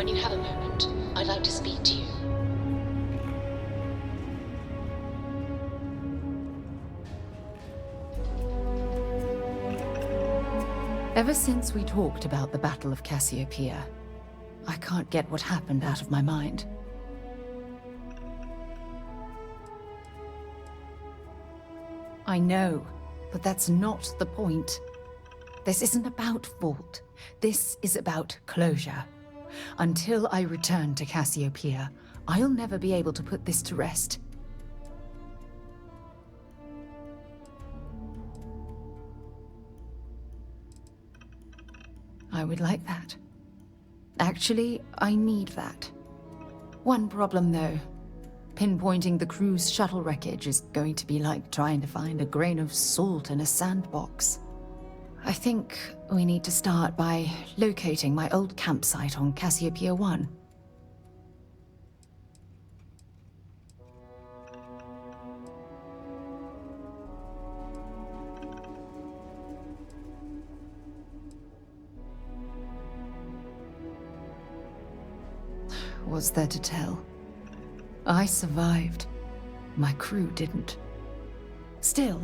When you have a moment, I'd like to speak to you. Ever since we talked about the Battle of Cassiopeia, I can't get what happened out of my mind. I know, but that's not the point. This isn't about fault. This is about closure. Until I return to Cassiopeia, I'll never be able to put this to rest. I would like that. Actually, I need that. One problem, though. Pinpointing the crew's shuttle wreckage is going to be like trying to find a grain of salt in a sandbox. I think we need to start by locating my old campsite on Cassiopeia 1. What's there to tell? I survived. My crew didn't. Still,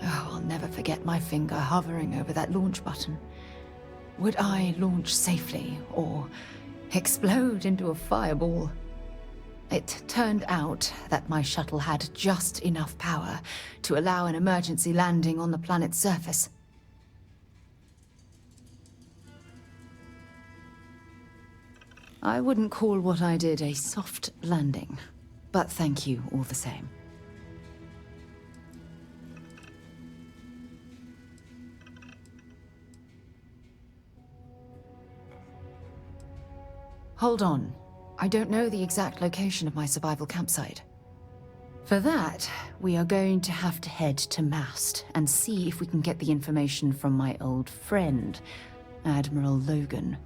I'll never forget my finger hovering over that launch button. Would I launch safely or explode into a fireball? It turned out that my shuttle had just enough power to allow an emergency landing on the planet's surface. I wouldn't call what I did a soft landing, but thank you all the same. Hold on. I don't know the exact location of my survival campsite. For that, we are going to have to head to Mast and see if we can get the information from my old friend, Admiral Logan.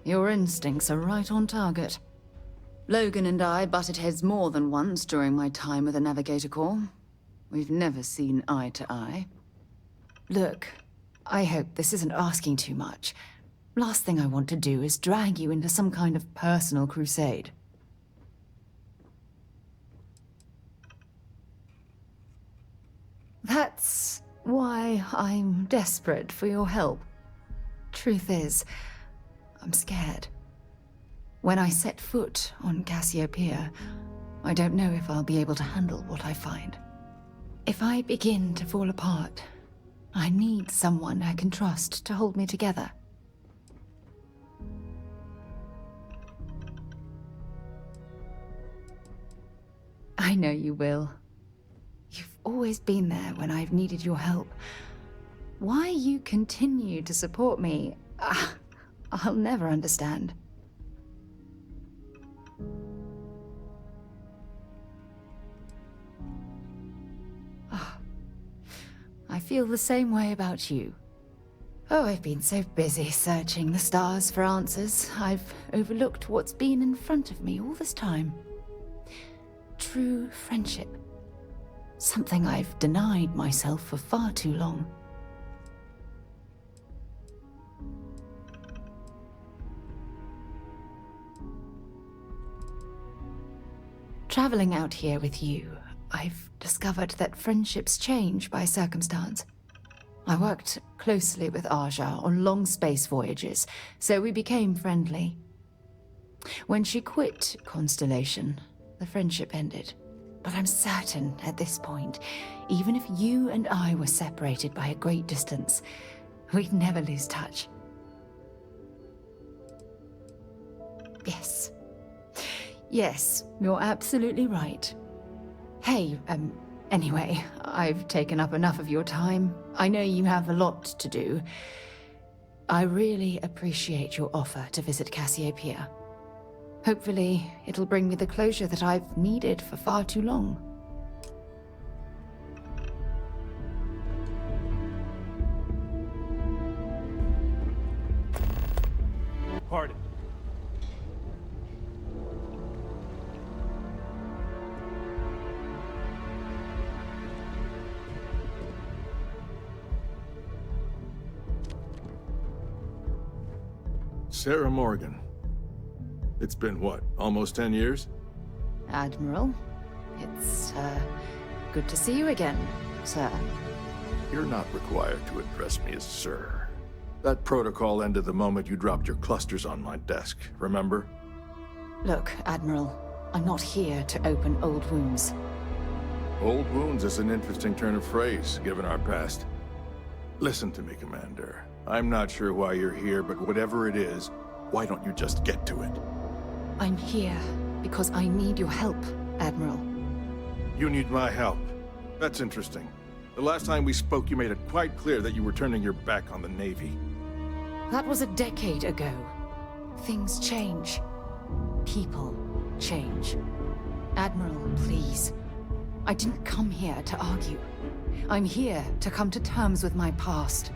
Your instincts are right on target. Logan and I butted heads more than once during my time with the Navigator Corps. We've never seen eye to eye. Look, I hope this isn't asking too much. Last thing I want to do is drag you into some kind of personal crusade. That's why I'm desperate for your help. Truth is, I'm scared. When I set foot on Cassiopeia, I don't know if I'll be able to handle what I find. If I begin to fall apart, I need someone I can trust to hold me together. I know you will. You've always been there when I've needed your help. Why you continue to support me, I'll never understand. I feel the same way about you. Oh, I've been so busy searching the stars for answers, I've overlooked what's been in front of me all this time. True friendship. Something I've denied myself for far too long. Traveling out here with you, I've discovered that friendships change by circumstance. I worked closely with Aja on long space voyages, so we became friendly. When she quit Constellation, the friendship ended. But I'm certain at this point, even if you and I were separated by a great distance, we'd never lose touch. Yes. Yes, you're absolutely right. Hey, anyway, I've taken up enough of your time. I know you have a lot to do. I really appreciate your offer to visit Cassiopeia. Hopefully, it'll bring me the closure that I've needed for far too long. Pardon. Sarah Morgan. It's been what, almost 10 years? Admiral, it's, good to see you again, sir. You're not required to address me as sir. That protocol ended the moment you dropped your clusters on my desk, remember? Look, Admiral, I'm not here to open old wounds. Old wounds is an interesting turn of phrase, given our past. Listen to me, Commander. I'm not sure why you're here, but whatever it is, why don't you just get to it? I'm here because I need your help, Admiral. You need my help. That's interesting. The last time we spoke, you made it quite clear that you were turning your back on the Navy. That was a decade ago. Things change. People change. Admiral, please. I didn't come here to argue. I'm here to come to terms with my past.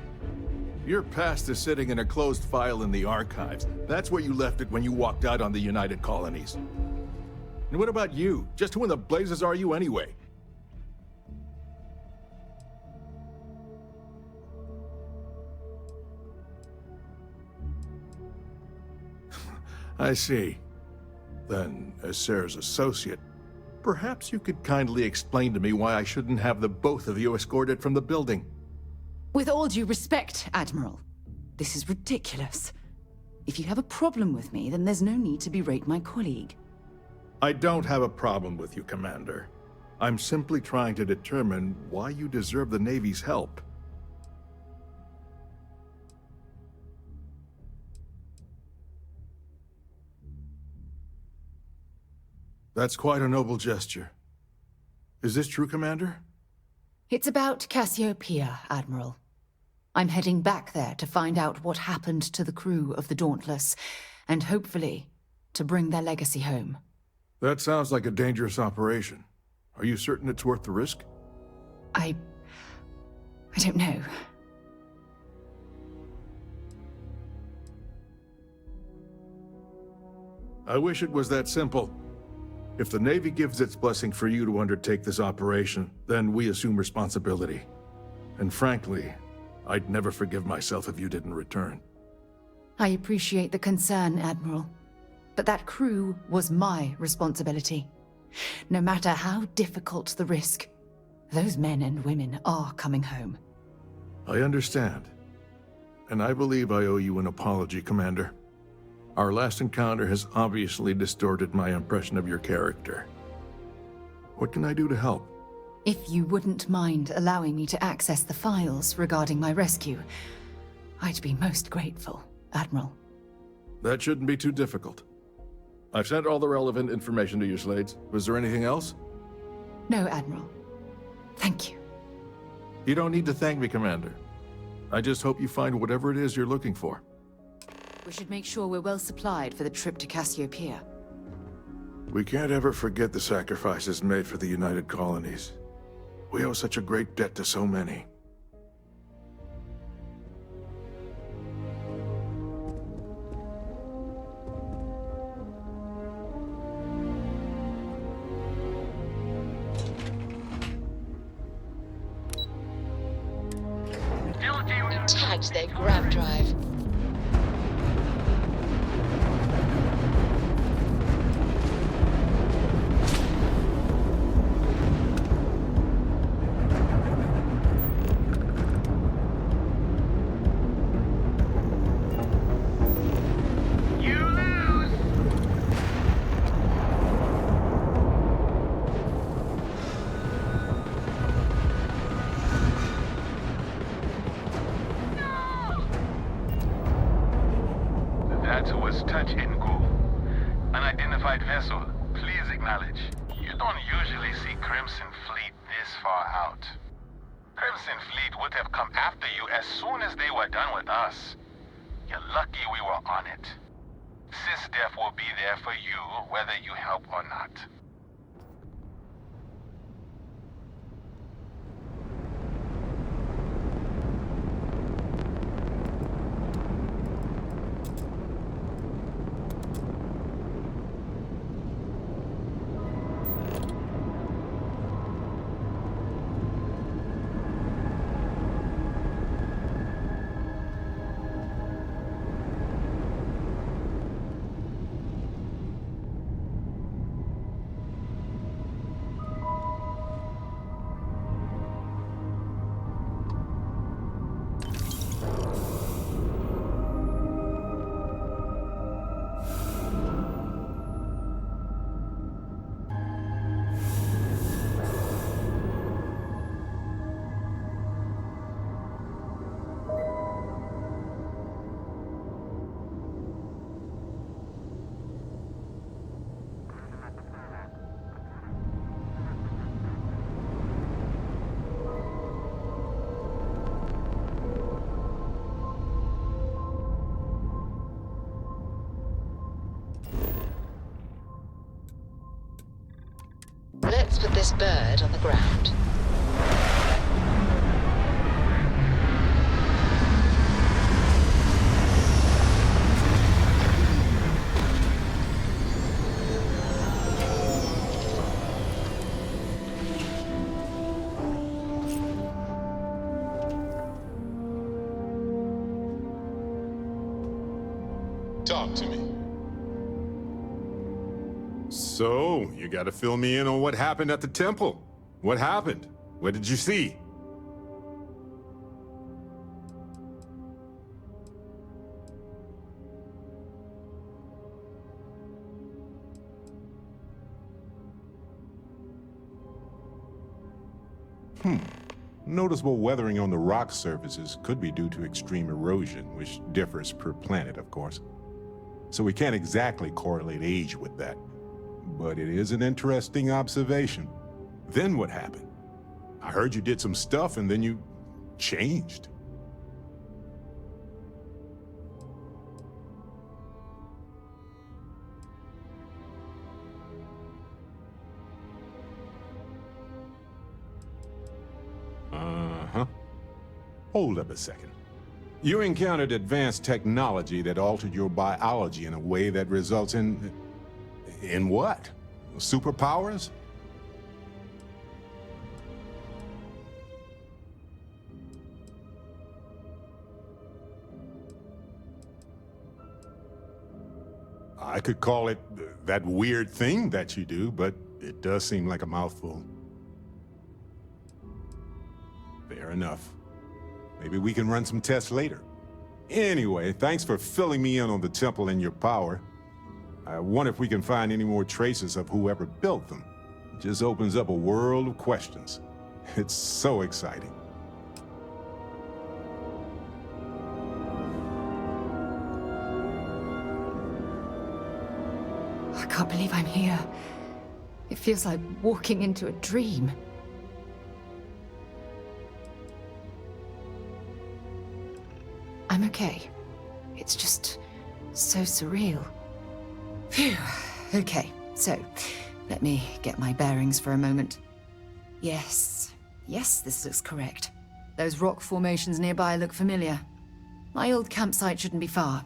Your past is sitting in a closed file in the archives. That's where you left it when you walked out on the United Colonies. And what about you? Just who in the blazes are you anyway? I see. Then, as Sarah's associate, perhaps you could kindly explain to me why I shouldn't have the both of you escorted from the building. With all due respect, Admiral, this is ridiculous. If you have a problem with me, then there's no need to berate my colleague. I don't have a problem with you, Commander. I'm simply trying to determine why you deserve the Navy's help. That's quite a noble gesture. Is this true, Commander? It's about Cassiopeia, Admiral. I'm heading back there to find out what happened to the crew of the Dauntless, and hopefully, to bring their legacy home. That sounds like a dangerous operation. Are you certain it's worth the risk? I don't know. I wish it was that simple. If the Navy gives its blessing for you to undertake this operation, then we assume responsibility. And frankly, I'd never forgive myself if you didn't return. I appreciate the concern, Admiral. But that crew was my responsibility. No matter how difficult the risk, those men and women are coming home. I understand. And I believe I owe you an apology, Commander. Our last encounter has obviously distorted my impression of your character. What can I do to help? If you wouldn't mind allowing me to access the files regarding my rescue, I'd be most grateful, Admiral. That shouldn't be too difficult. I've sent all the relevant information to you, Slades. Was there anything else? No, Admiral. Thank you. You don't need to thank me, Commander. I just hope you find whatever it is you're looking for. We should make sure we're well supplied for the trip to Cassiopeia. We can't ever forget the sacrifices made for the United Colonies. We owe such a great debt to so many. Tagged their grab drive. That was Touch and Go. Unidentified vessel, please acknowledge. You don't usually see Crimson Fleet this far out. Crimson Fleet would have come after you as soon as they were done with us. You're lucky we were on it. SysDef will be there for you, whether you help or not. this bird on the ground? Talk to me. So, you gotta fill me in on what happened at the temple. What happened? What did you see? Noticeable weathering on the rock surfaces could be due to extreme erosion, which differs per planet, of course. So we can't exactly correlate age with that. But it is an interesting observation. Then what happened? I heard you did some stuff and then you changed. Hold up a second. You encountered advanced technology that altered your biology in a way that results in what? Superpowers? I could call it that weird thing that you do, but it does seem like a mouthful. Fair enough. Maybe we can run some tests later. Anyway, thanks for filling me in on the temple and your power. I wonder if we can find any more traces of whoever built them. It just opens up a world of questions. It's so exciting. I can't believe I'm here. It feels like walking into a dream. I'm okay. It's just so surreal. Phew. Okay, so let me get my bearings for a moment. Yes, this looks correct. Those rock formations nearby look familiar. My old campsite shouldn't be far.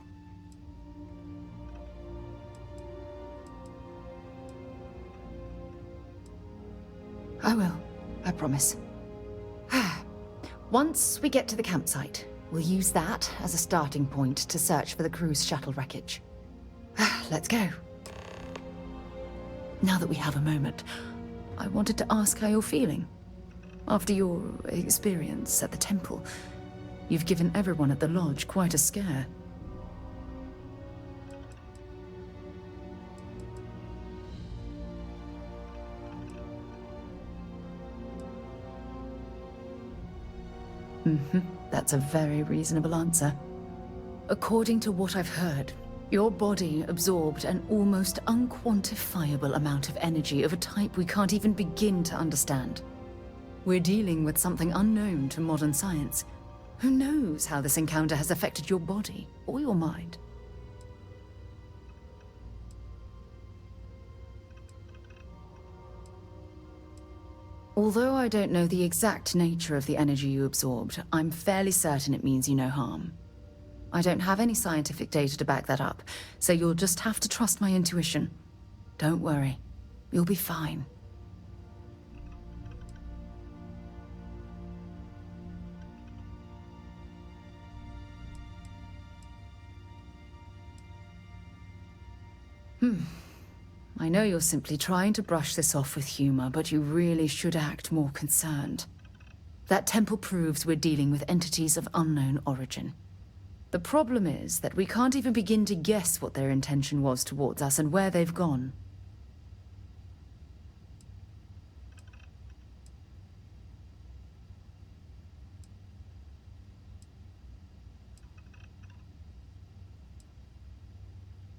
I will, I promise. Once we get to the campsite, we'll use that as a starting point to search for the crew's shuttle wreckage. Let's go. Now that we have a moment, I wanted to ask how you're feeling. After your experience at the temple, you've given everyone at the lodge quite a scare. That's a very reasonable answer. According to what I've heard, your body absorbed an almost unquantifiable amount of energy of a type we can't even begin to understand. We're dealing with something unknown to modern science. Who knows how this encounter has affected your body or your mind? Although I don't know the exact nature of the energy you absorbed, I'm fairly certain it means you no harm. I don't have any scientific data to back that up, so you'll just have to trust my intuition. Don't worry, you'll be fine. I know you're simply trying to brush this off with humor, but you really should act more concerned. That temple proves we're dealing with entities of unknown origin. The problem is that we can't even begin to guess what their intention was towards us and where they've gone.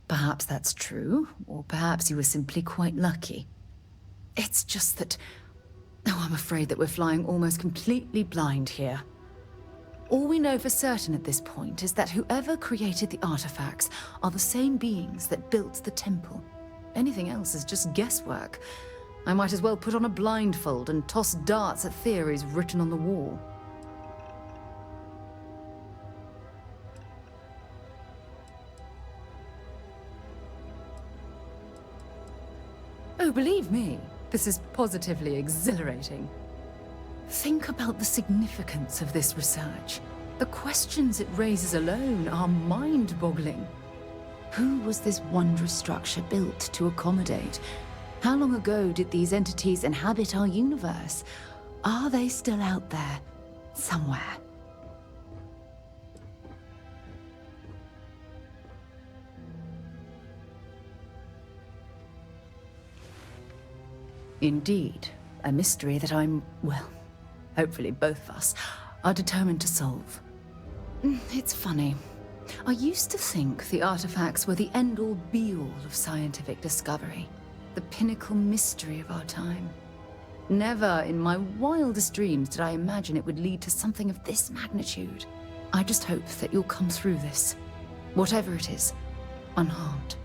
Perhaps that's true, or perhaps you were simply quite lucky. It's just that... Oh, I'm afraid that we're flying almost completely blind here. All we know for certain at this point is that whoever created the artifacts are the same beings that built the temple. Anything else is just guesswork. I might as well put on a blindfold and toss darts at theories written on the wall. Oh, believe me, this is positively exhilarating. Think about the significance of this research. The questions it raises alone are mind-boggling. Who was this wondrous structure built to accommodate? How long ago did these entities inhabit our universe? Are they still out there, somewhere? Indeed, a mystery that I'm, well, hopefully both of us, are determined to solve. It's funny. I used to think the artifacts were the end-all be-all of scientific discovery, the pinnacle mystery of our time. Never in my wildest dreams did I imagine it would lead to something of this magnitude. I just hope that you'll come through this, whatever it is, unharmed.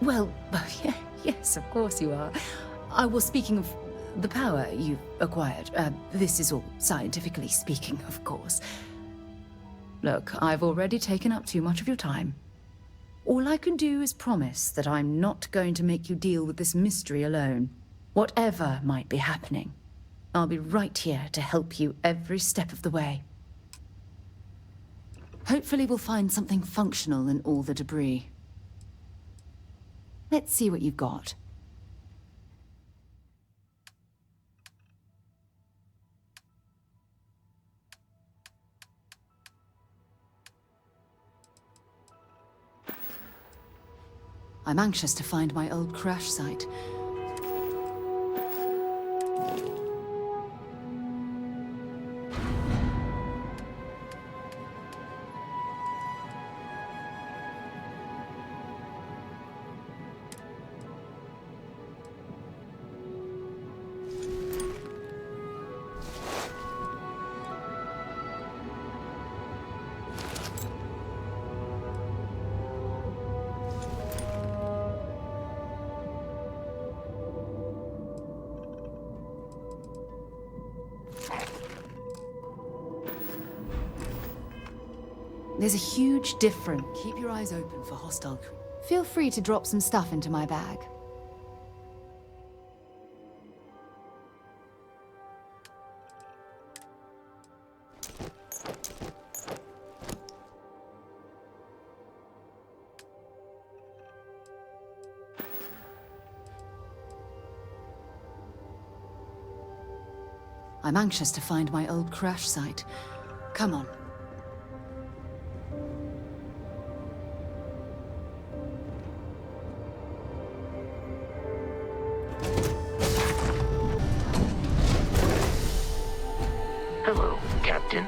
Well, yeah, yes, of course you are. I was speaking of the power you've acquired. This is all scientifically speaking, of course. Look, I've already taken up too much of your time. All I can do is promise that I'm not going to make you deal with this mystery alone. Whatever might be happening, I'll be right here to help you every step of the way. Hopefully we'll find something functional in all the debris. Let's see what you've got. I'm anxious to find my old crash site. There's a huge difference. Keep your eyes open for hostile crew. Feel free to drop some stuff into my bag. I'm anxious to find my old crash site. Come on. Hello, Captain.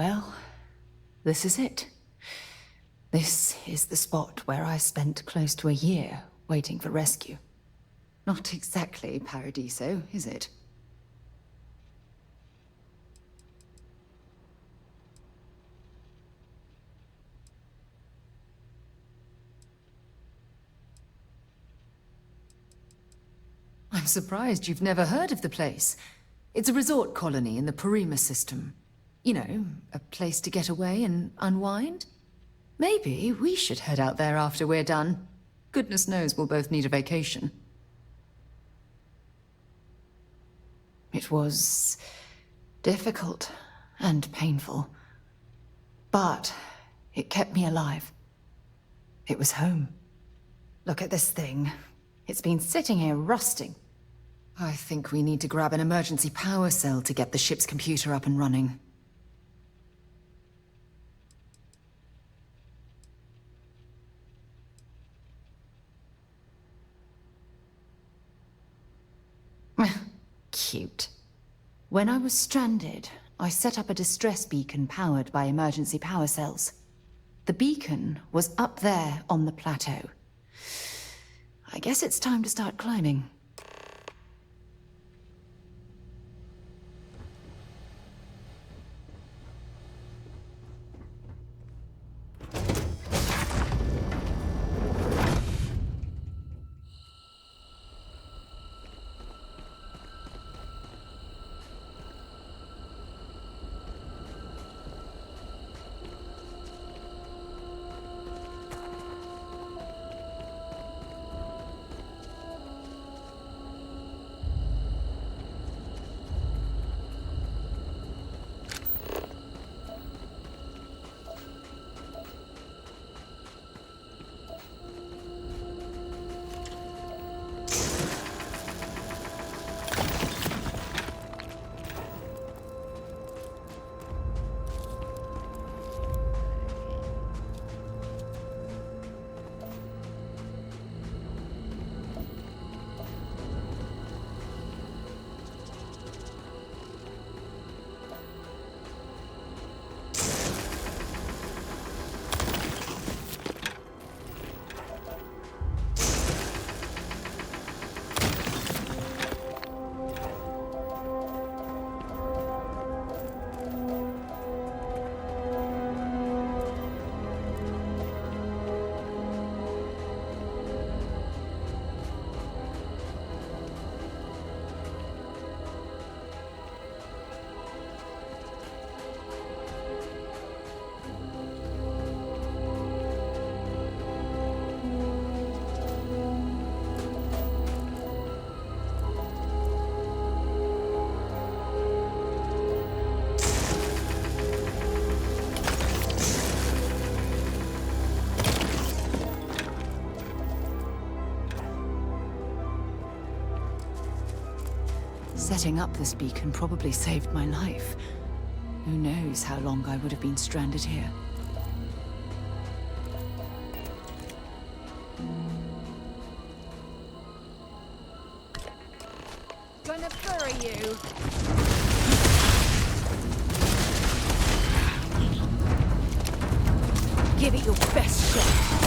Well, this is it. This is the spot where I spent close to a year waiting for rescue. Not exactly Paradiso, is it? I'm surprised you've never heard of the place. It's a resort colony in the Parima system. You know, a place to get away and unwind. Maybe we should head out there after we're done. Goodness knows we'll both need a vacation. It was difficult and painful, but it kept me alive. It was home. Look at this thing. It's been sitting here rusting. I think we need to grab an emergency power cell to get the ship's computer up and running. Cute. When I was stranded, I set up a distress beacon powered by emergency power cells. The beacon was up there on the plateau. I guess it's time to start climbing. Setting up this beacon probably saved my life. Who knows how long I would have been stranded here. Gonna bury you! Give it your best shot!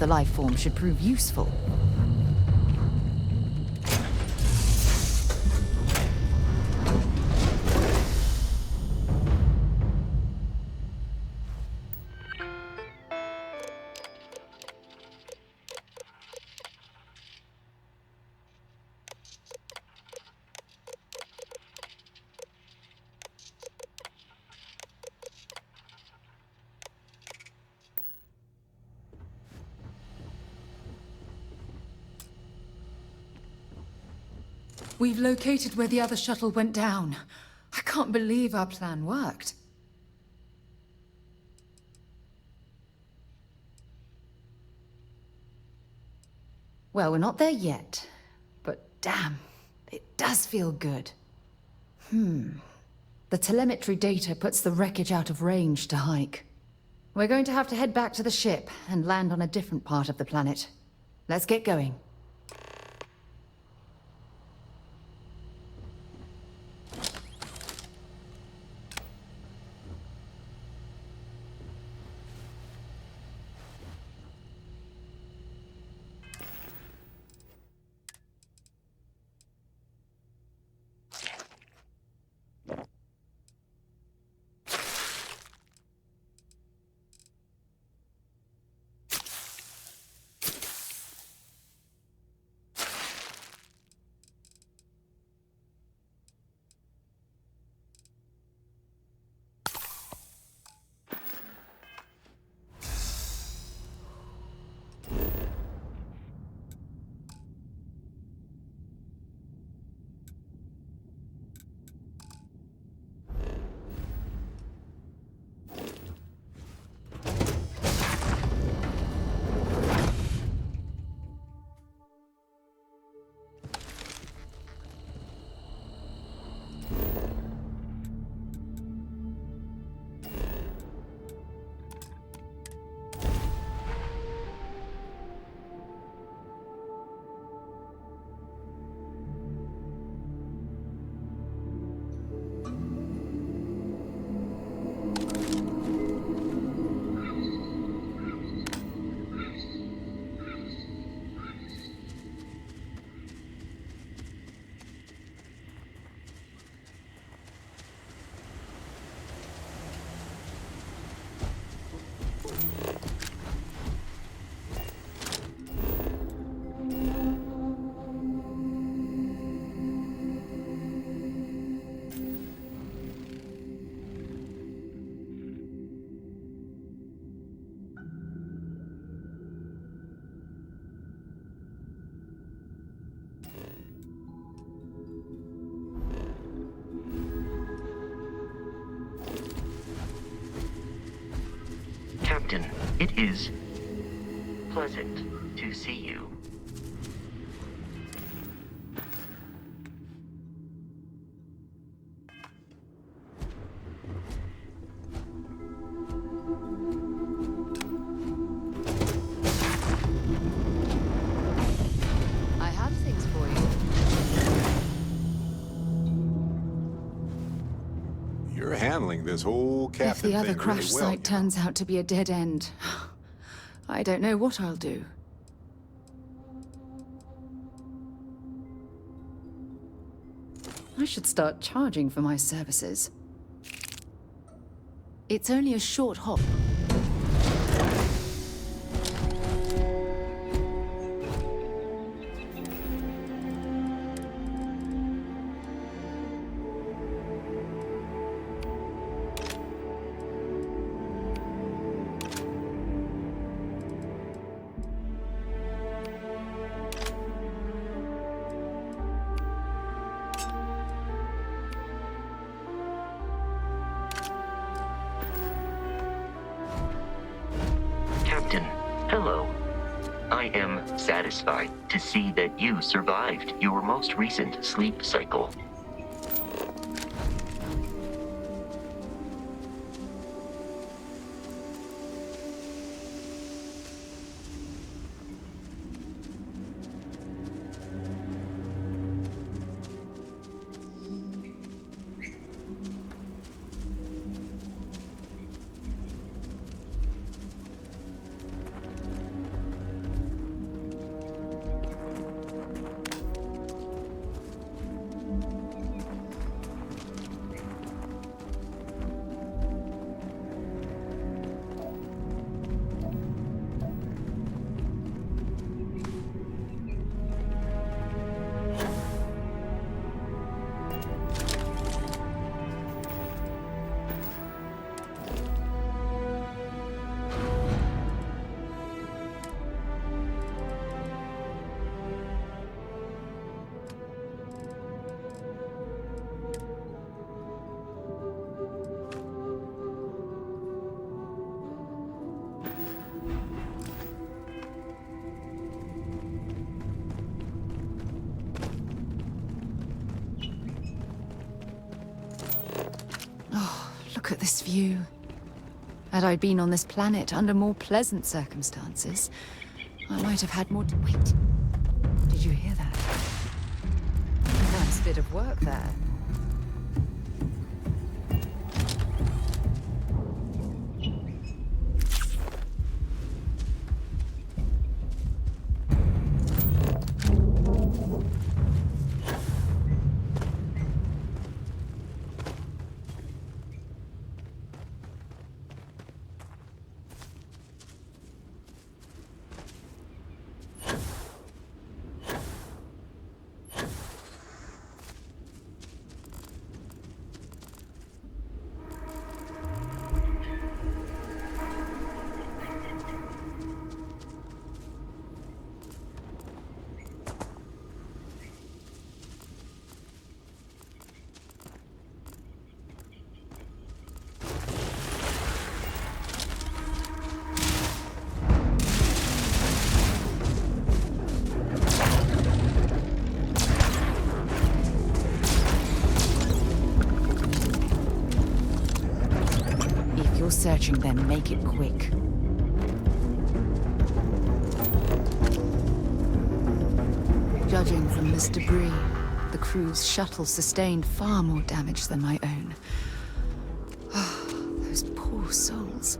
the life form should prove useful. We've located where the other shuttle went down. I can't believe our plan worked. Well, we're not there yet, but damn, it does feel good. The telemetry data puts the wreckage out of range to hike. We're going to have to head back to the ship and land on a different part of the planet. Let's get going. Captain, it is pleasant to see you. I have things for you. You're handling this whole If captain the other thing crash really well, site you know. turns out to be a dead end, I don't know what I'll do. I should start charging for my services. It's only a short hop. Captain, hello. I am satisfied to see that you survived your most recent sleep cycle. Look at this view. Had I been on this planet under more pleasant circumstances, I might have had more. Wait. Did you hear that? Nice bit of work there. Searching them, make it quick. Judging from this debris, the crew's shuttle sustained far more damage than my own. Those poor souls.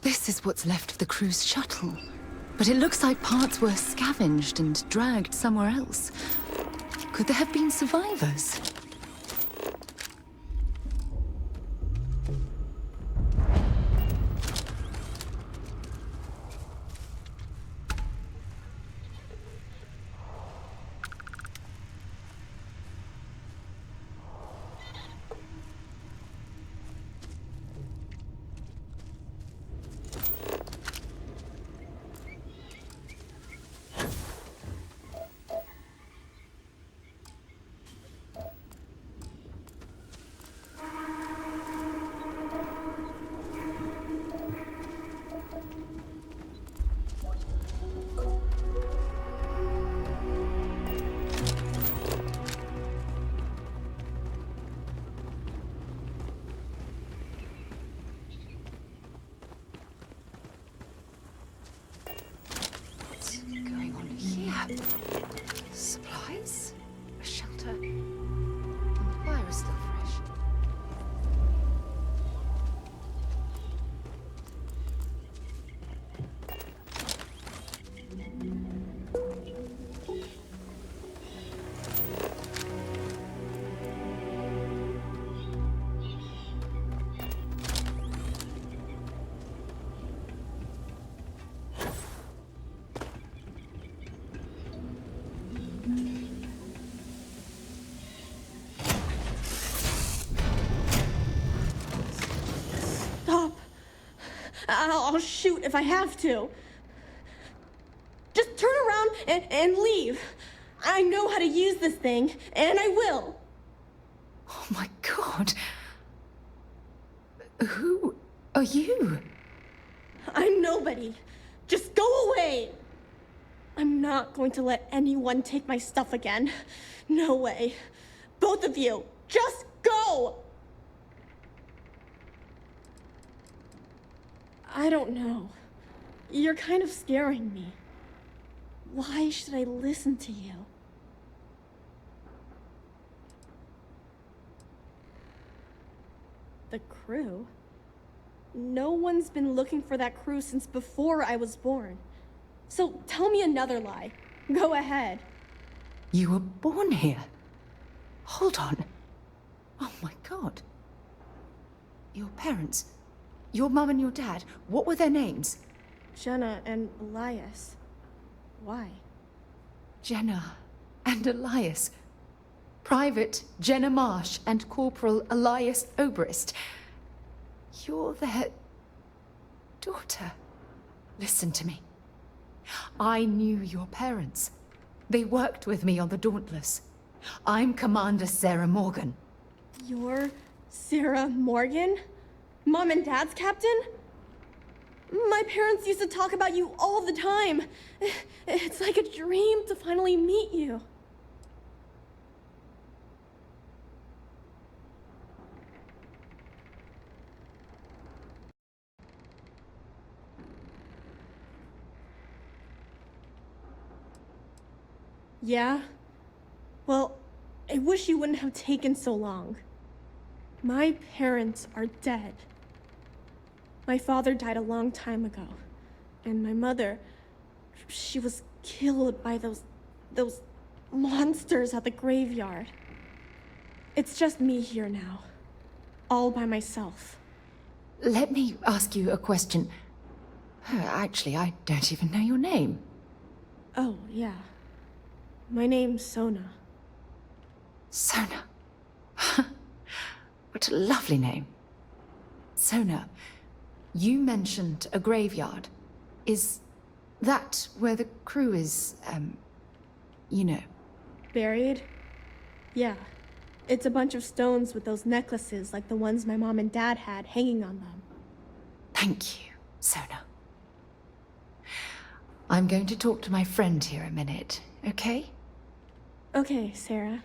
This is what's left of the crew's shuttle. But it looks like parts were scavenged and dragged somewhere else. Could there have been survivors? Supplies? A shelter? And the fire is still fresh. I'll shoot if I have to. Just turn around and leave. I know how to use this thing, and I will. Oh my God. Who are you? I'm nobody. Just go away. I'm not going to let anyone take my stuff again. No way. Both of you, just go! I don't know. You're kind of scaring me. Why should I listen to you? The crew? No one's been looking for that crew since before I was born. So tell me another lie. Go ahead. You were born here? Hold on. Oh my God. Your parents, your mum and your dad, what were their names? Jenna and Elias. Why? Jenna and Elias. Private Jenna Marsh and Corporal Elias Obrist. You're their daughter. Listen to me. I knew your parents. They worked with me on the Dauntless. I'm Commander Sarah Morgan. You're Sarah Morgan? Mom and Dad's captain? My parents used to talk about you all the time. It's like a dream to finally meet you. Yeah? Well, I wish you wouldn't have taken so long. My parents are dead. My father died a long time ago, and my mother, she was killed by those monsters at the graveyard. It's just me here now, all by myself. Let me ask you a question. Actually, I don't even know your name. Oh, yeah. My name's Sona. Sona. What a lovely name. Sona, you mentioned a graveyard. Is that where the crew is, you know? Buried? Yeah. It's a bunch of stones with those necklaces like the ones my mom and dad had hanging on them. Thank you, Sona. I'm going to talk to my friend here a minute, okay? Okay, Sarah.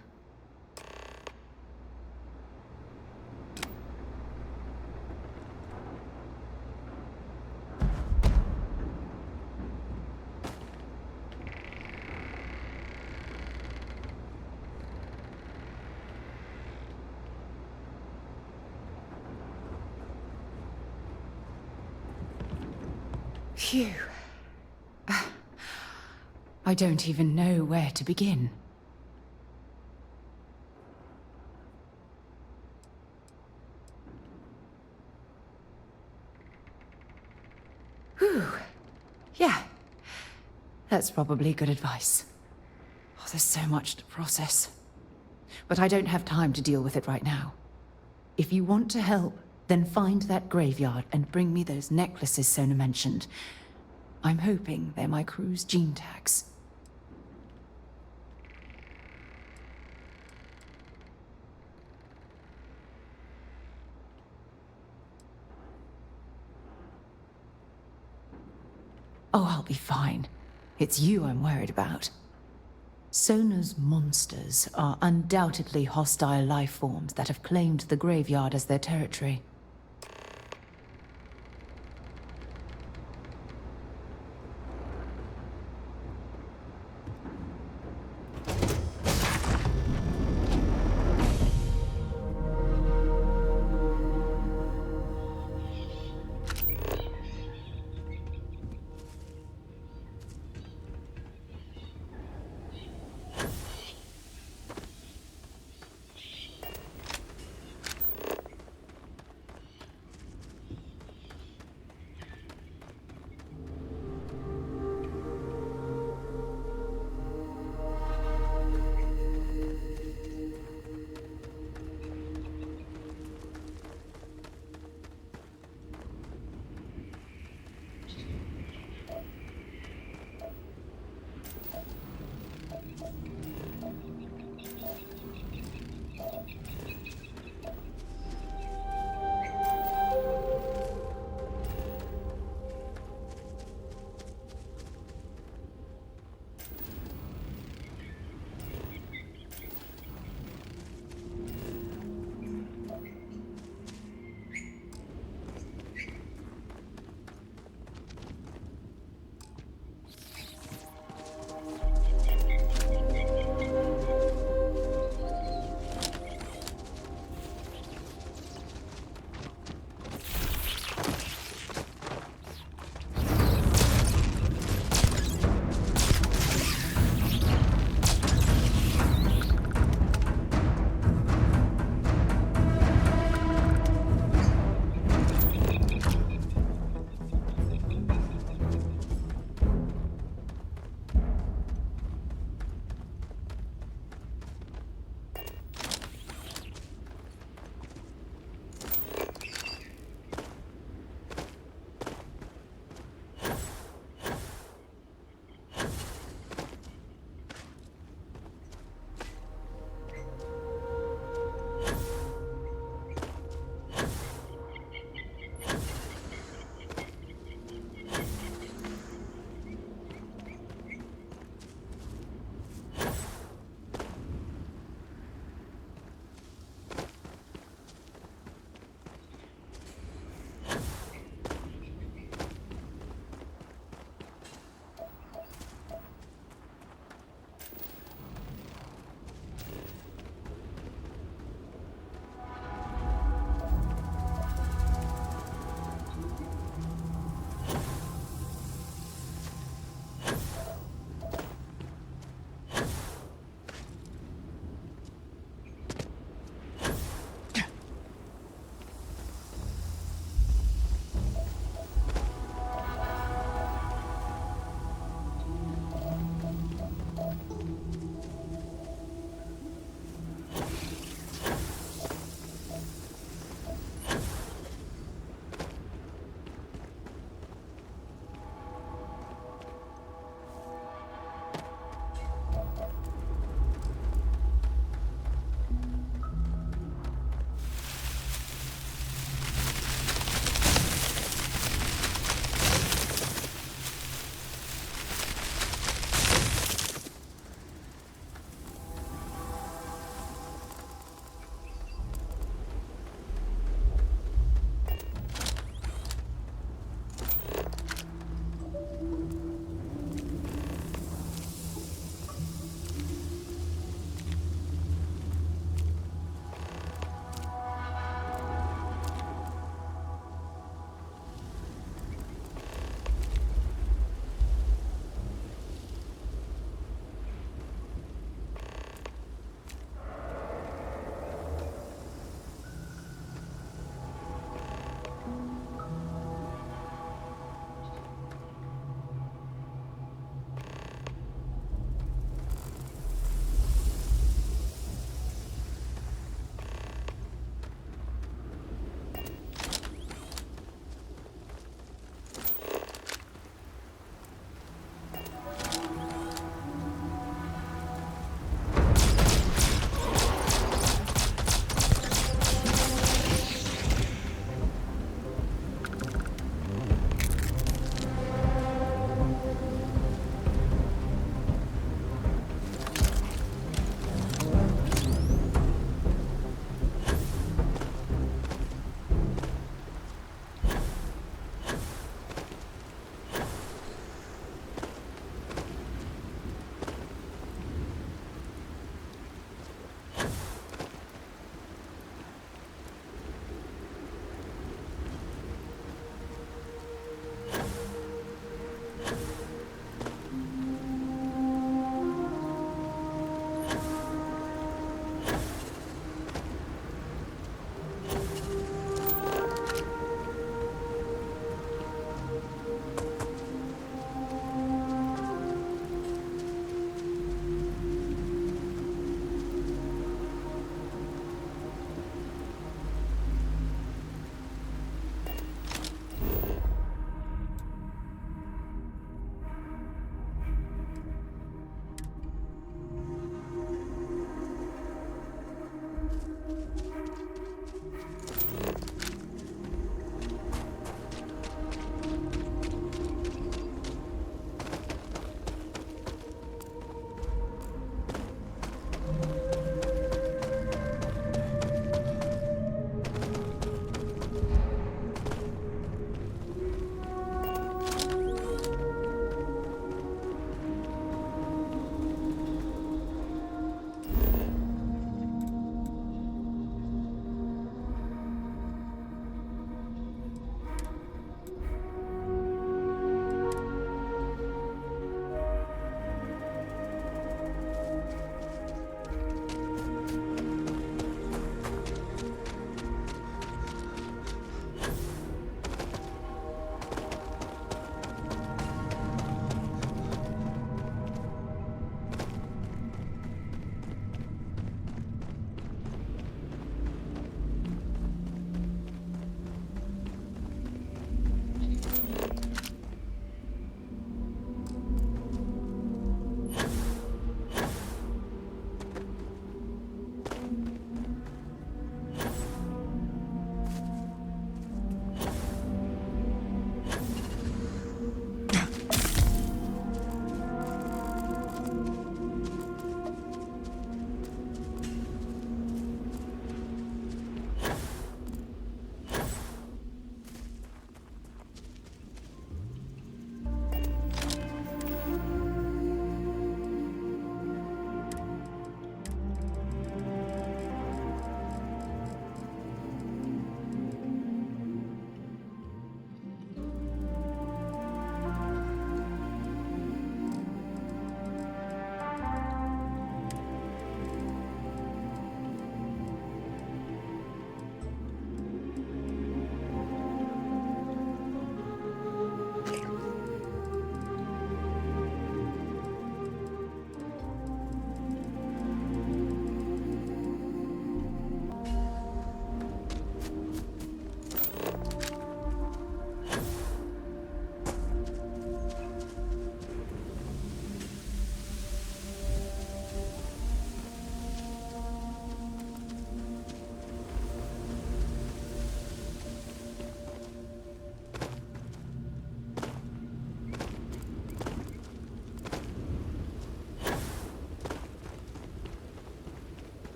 Phew. I don't even know where to begin. Whew. Yeah. That's probably good advice. Oh, there's so much to process. But I don't have time to deal with it right now. If you want to help, then find that graveyard and bring me those necklaces Sona mentioned. I'm hoping they're my crew's gene tags. Oh, I'll be fine. It's you I'm worried about. Sona's monsters are undoubtedly hostile life forms that have claimed the graveyard as their territory.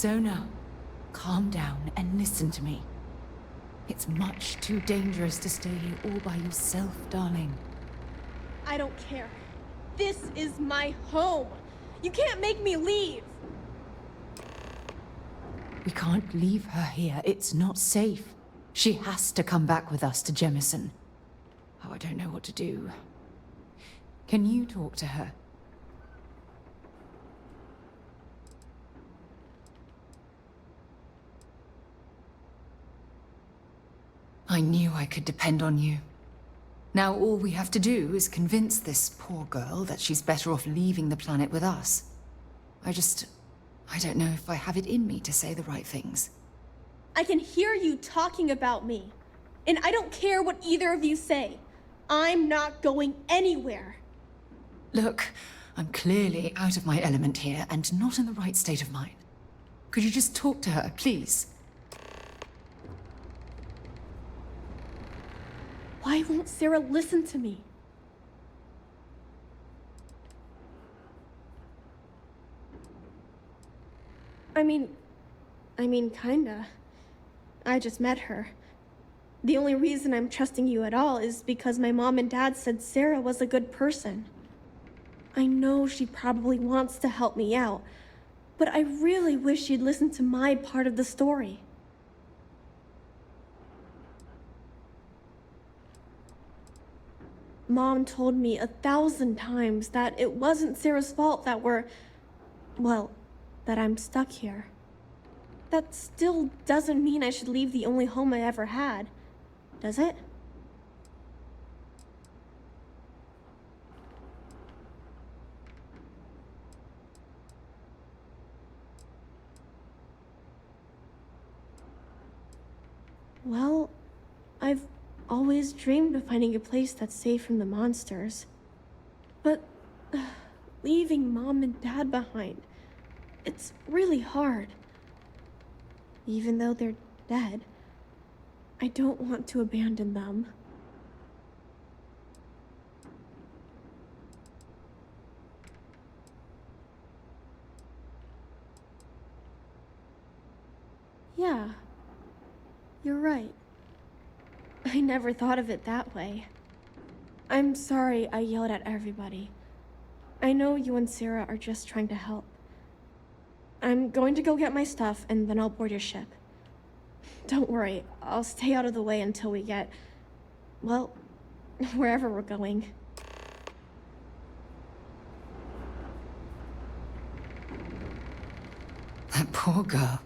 Sona, calm down and listen to me. It's much too dangerous to stay here all by yourself, darling. I don't care. This is my home. You can't make me leave. We can't leave her here. It's not safe. She has to come back with us to Jemison. Oh, I don't know what to do. Can you talk to her? I knew I could depend on you. Now all we have to do is convince this poor girl that she's better off leaving the planet with us. I don't know if I have it in me to say the right things. I can hear you talking about me. And I don't care what either of you say. I'm not going anywhere. Look, I'm clearly out of my element here and not in the right state of mind. Could you just talk to her, please? Why won't Sarah listen to me? I mean, kinda. I just met her. The only reason I'm trusting you at all is because my mom and dad said Sarah was a good person. I know she probably wants to help me out, but I really wish she'd listen to my part of the story. Mom told me 1,000 times that it wasn't Sarah's fault that that I'm stuck here. That still doesn't mean I should leave the only home I ever had, does it? Well, I've always dreamed of finding a place that's safe from the monsters. But leaving Mom and Dad behind, it's really hard. Even though they're dead, I don't want to abandon them. Yeah, you're right. I never thought of it that way. I'm sorry I yelled at everybody. I know you and Sarah are just trying to help. I'm going to go get my stuff and then I'll board your ship. Don't worry, I'll stay out of the way until we get, well, wherever we're going. That poor girl.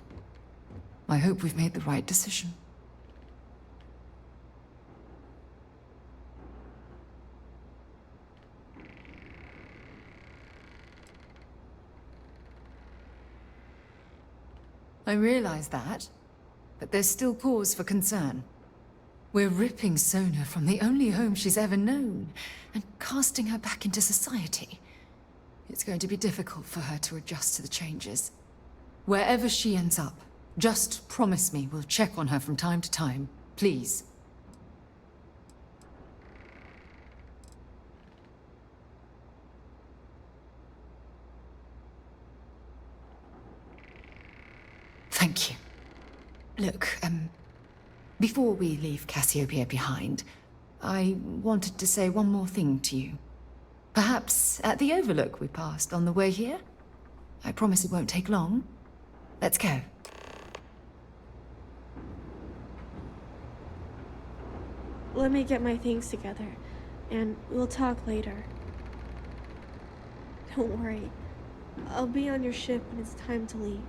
I hope we've made the right decision. I realize that, but there's still cause for concern. We're ripping Sona from the only home she's ever known and casting her back into society. It's going to be difficult for her to adjust to the changes. Wherever she ends up, just promise me we'll check on her from time to time, please. Thank you. Look, before we leave Cassiopeia behind, I wanted to say one more thing to you. Perhaps at the overlook we passed on the way here? I promise it won't take long. Let's go. Let me get my things together, and we'll talk later. Don't worry. I'll be on your ship when it's time to leave.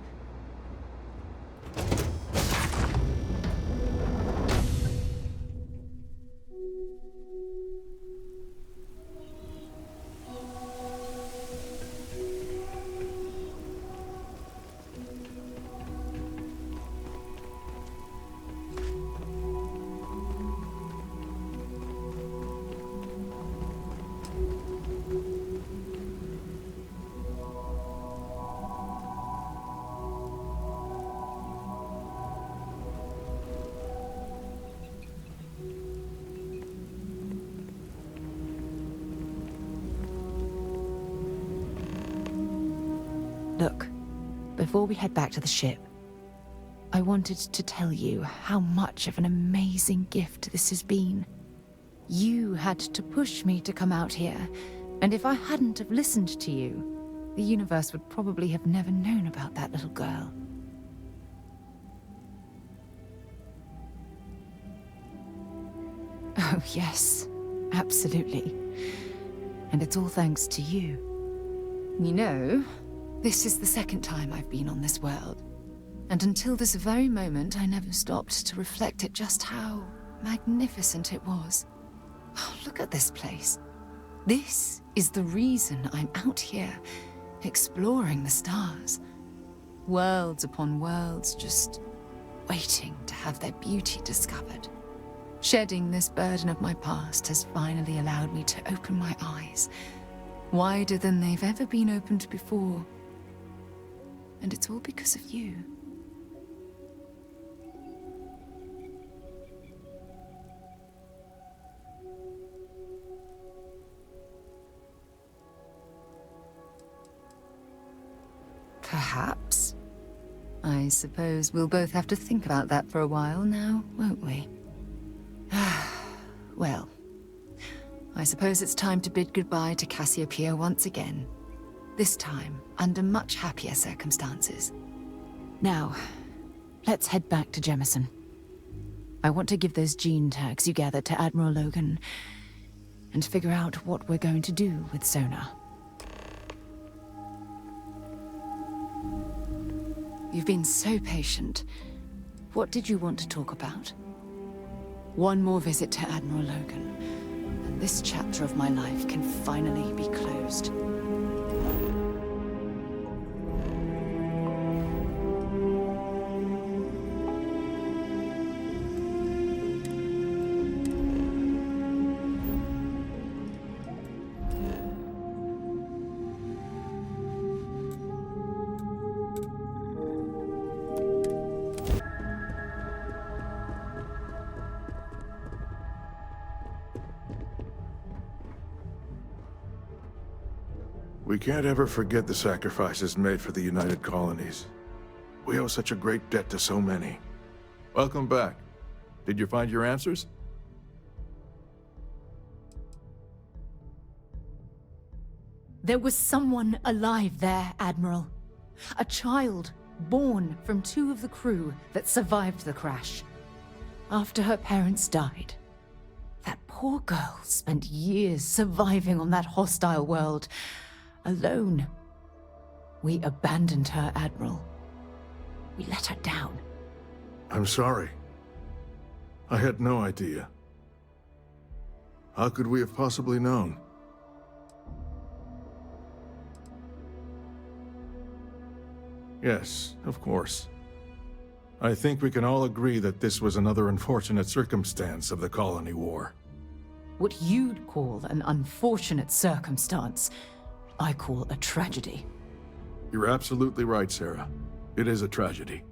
before we head back to the ship, I wanted to tell you how much of an amazing gift this has been. You had to push me to come out here, and if I hadn't have listened to you, the universe would probably have never known about that little girl. Oh, yes. Absolutely. And it's all thanks to you. You know, this is the second time I've been on this world. And until this very moment, I never stopped to reflect at just how magnificent it was. Oh, look at this place. This is the reason I'm out here, exploring the stars. Worlds upon worlds, just waiting to have their beauty discovered. Shedding this burden of my past has finally allowed me to open my eyes, wider than they've ever been opened before. And it's all because of you. Perhaps. I suppose we'll both have to think about that for a while now, won't we? Well, I suppose it's time to bid goodbye to Cassiopeia once again. This time, under much happier circumstances. Now, let's head back to Jemison. I want to give those gene tags you gathered to Admiral Logan, and figure out what we're going to do with Sona. You've been so patient. What did you want to talk about? One more visit to Admiral Logan, and this chapter of my life can finally be closed. We can't ever forget the sacrifices made for the United Colonies. We owe such a great debt to so many. Welcome back. Did you find your answers? There was someone alive there, Admiral. A child born from 2 of the crew that survived the crash. After her parents died, that poor girl spent years surviving on that hostile world. Alone. We abandoned her, Admiral. We let her down. I'm sorry. I had no idea. How could we have possibly known? Yes, of course. I think we can all agree that this was another unfortunate circumstance of the Colony War. What you'd call an unfortunate circumstance, I call a tragedy. You're absolutely right, Sarah. It is a tragedy.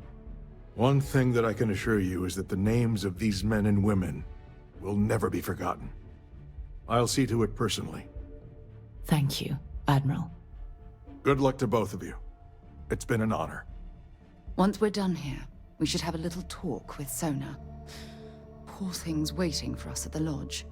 One thing that I can assure you is that the names of these men and women will never be forgotten. I'll see to it personally. Thank you, Admiral. Good luck to both of you. It's been an honor. Once we're done here, we should have a little talk with Sona. Poor thing's waiting for us at the lodge.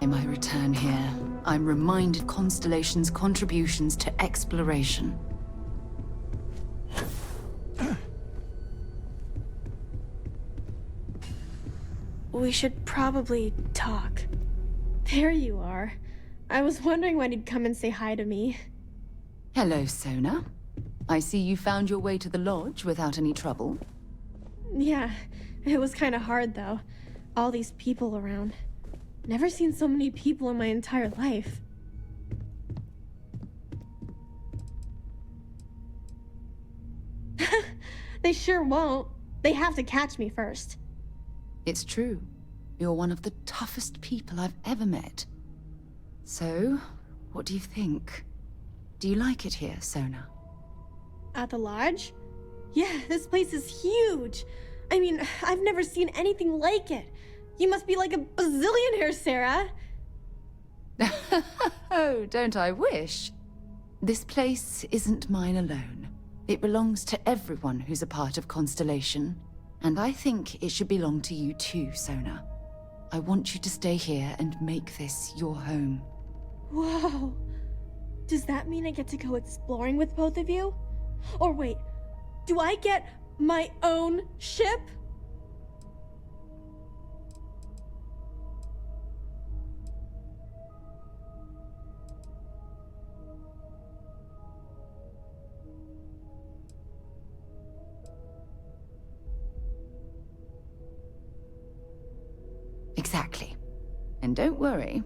In my return here, I'm reminded Constellation's contributions to exploration. We should probably talk. There you are. I was wondering when he'd come and say hi to me. Hello, Sona. I see you found your way to the lodge without any trouble. Yeah, it was kind of hard though. All these people around. Never seen so many people in my entire life. They sure won't. They have to catch me first. It's true. You're one of the toughest people I've ever met. So, what do you think? Do you like it here, Sona? At the lodge? Yeah, this place is huge. I mean, I've never seen anything like it. You must be like a bazillionaire, Sarah. Oh, don't I wish? This place isn't mine alone. It belongs to everyone who's a part of Constellation. And I think it should belong to you too, Sona. I want you to stay here and make this your home. Whoa. Does that mean I get to go exploring with both of you? Or wait, do I get my own ship? Exactly. And don't worry.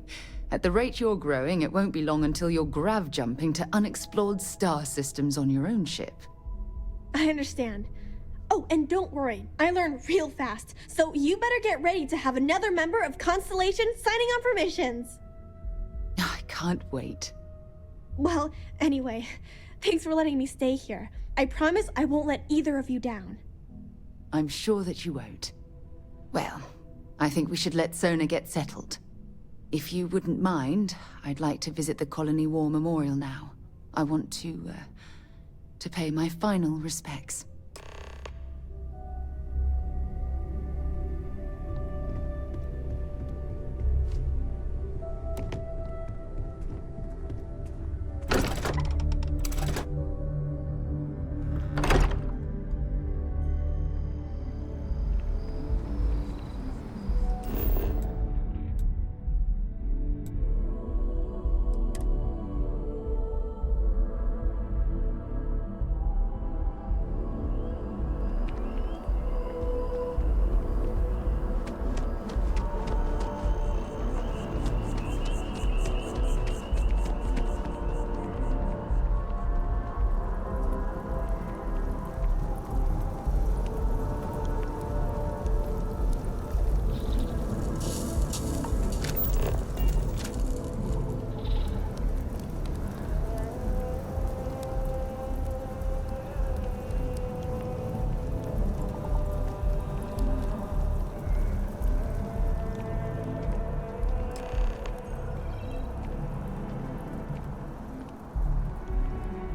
At the rate you're growing, it won't be long until you're grav jumping to unexplored star systems on your own ship. I understand. Oh, and don't worry, I learn real fast, so you better get ready to have another member of Constellation signing on for missions. I can't wait. Well, anyway, thanks for letting me stay here. I promise I won't let either of you down. I'm sure that you won't. Well, I think we should let Sona get settled. If you wouldn't mind, I'd like to visit the Colony War Memorial now. I want to pay my final respects.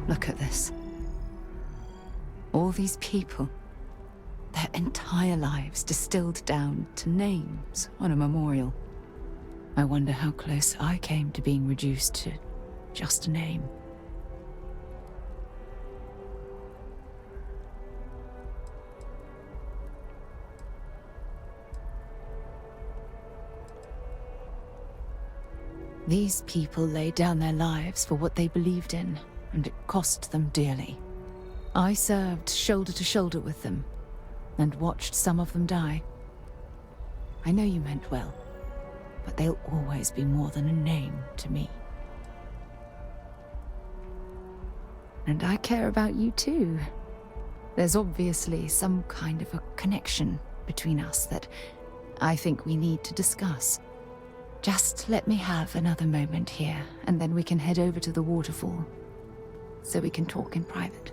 Look at this. All these people. Their entire lives distilled down to names on a memorial. I wonder how close I came to being reduced to just a name. These people laid down their lives for what they believed in, and it cost them dearly. I served shoulder to shoulder with them, and watched some of them die. I know you meant well, but they'll always be more than a name to me. And I care about you too. There's obviously some kind of a connection between us that I think we need to discuss. Just let me have another moment here, and then we can head over to the waterfall, so we can talk in private.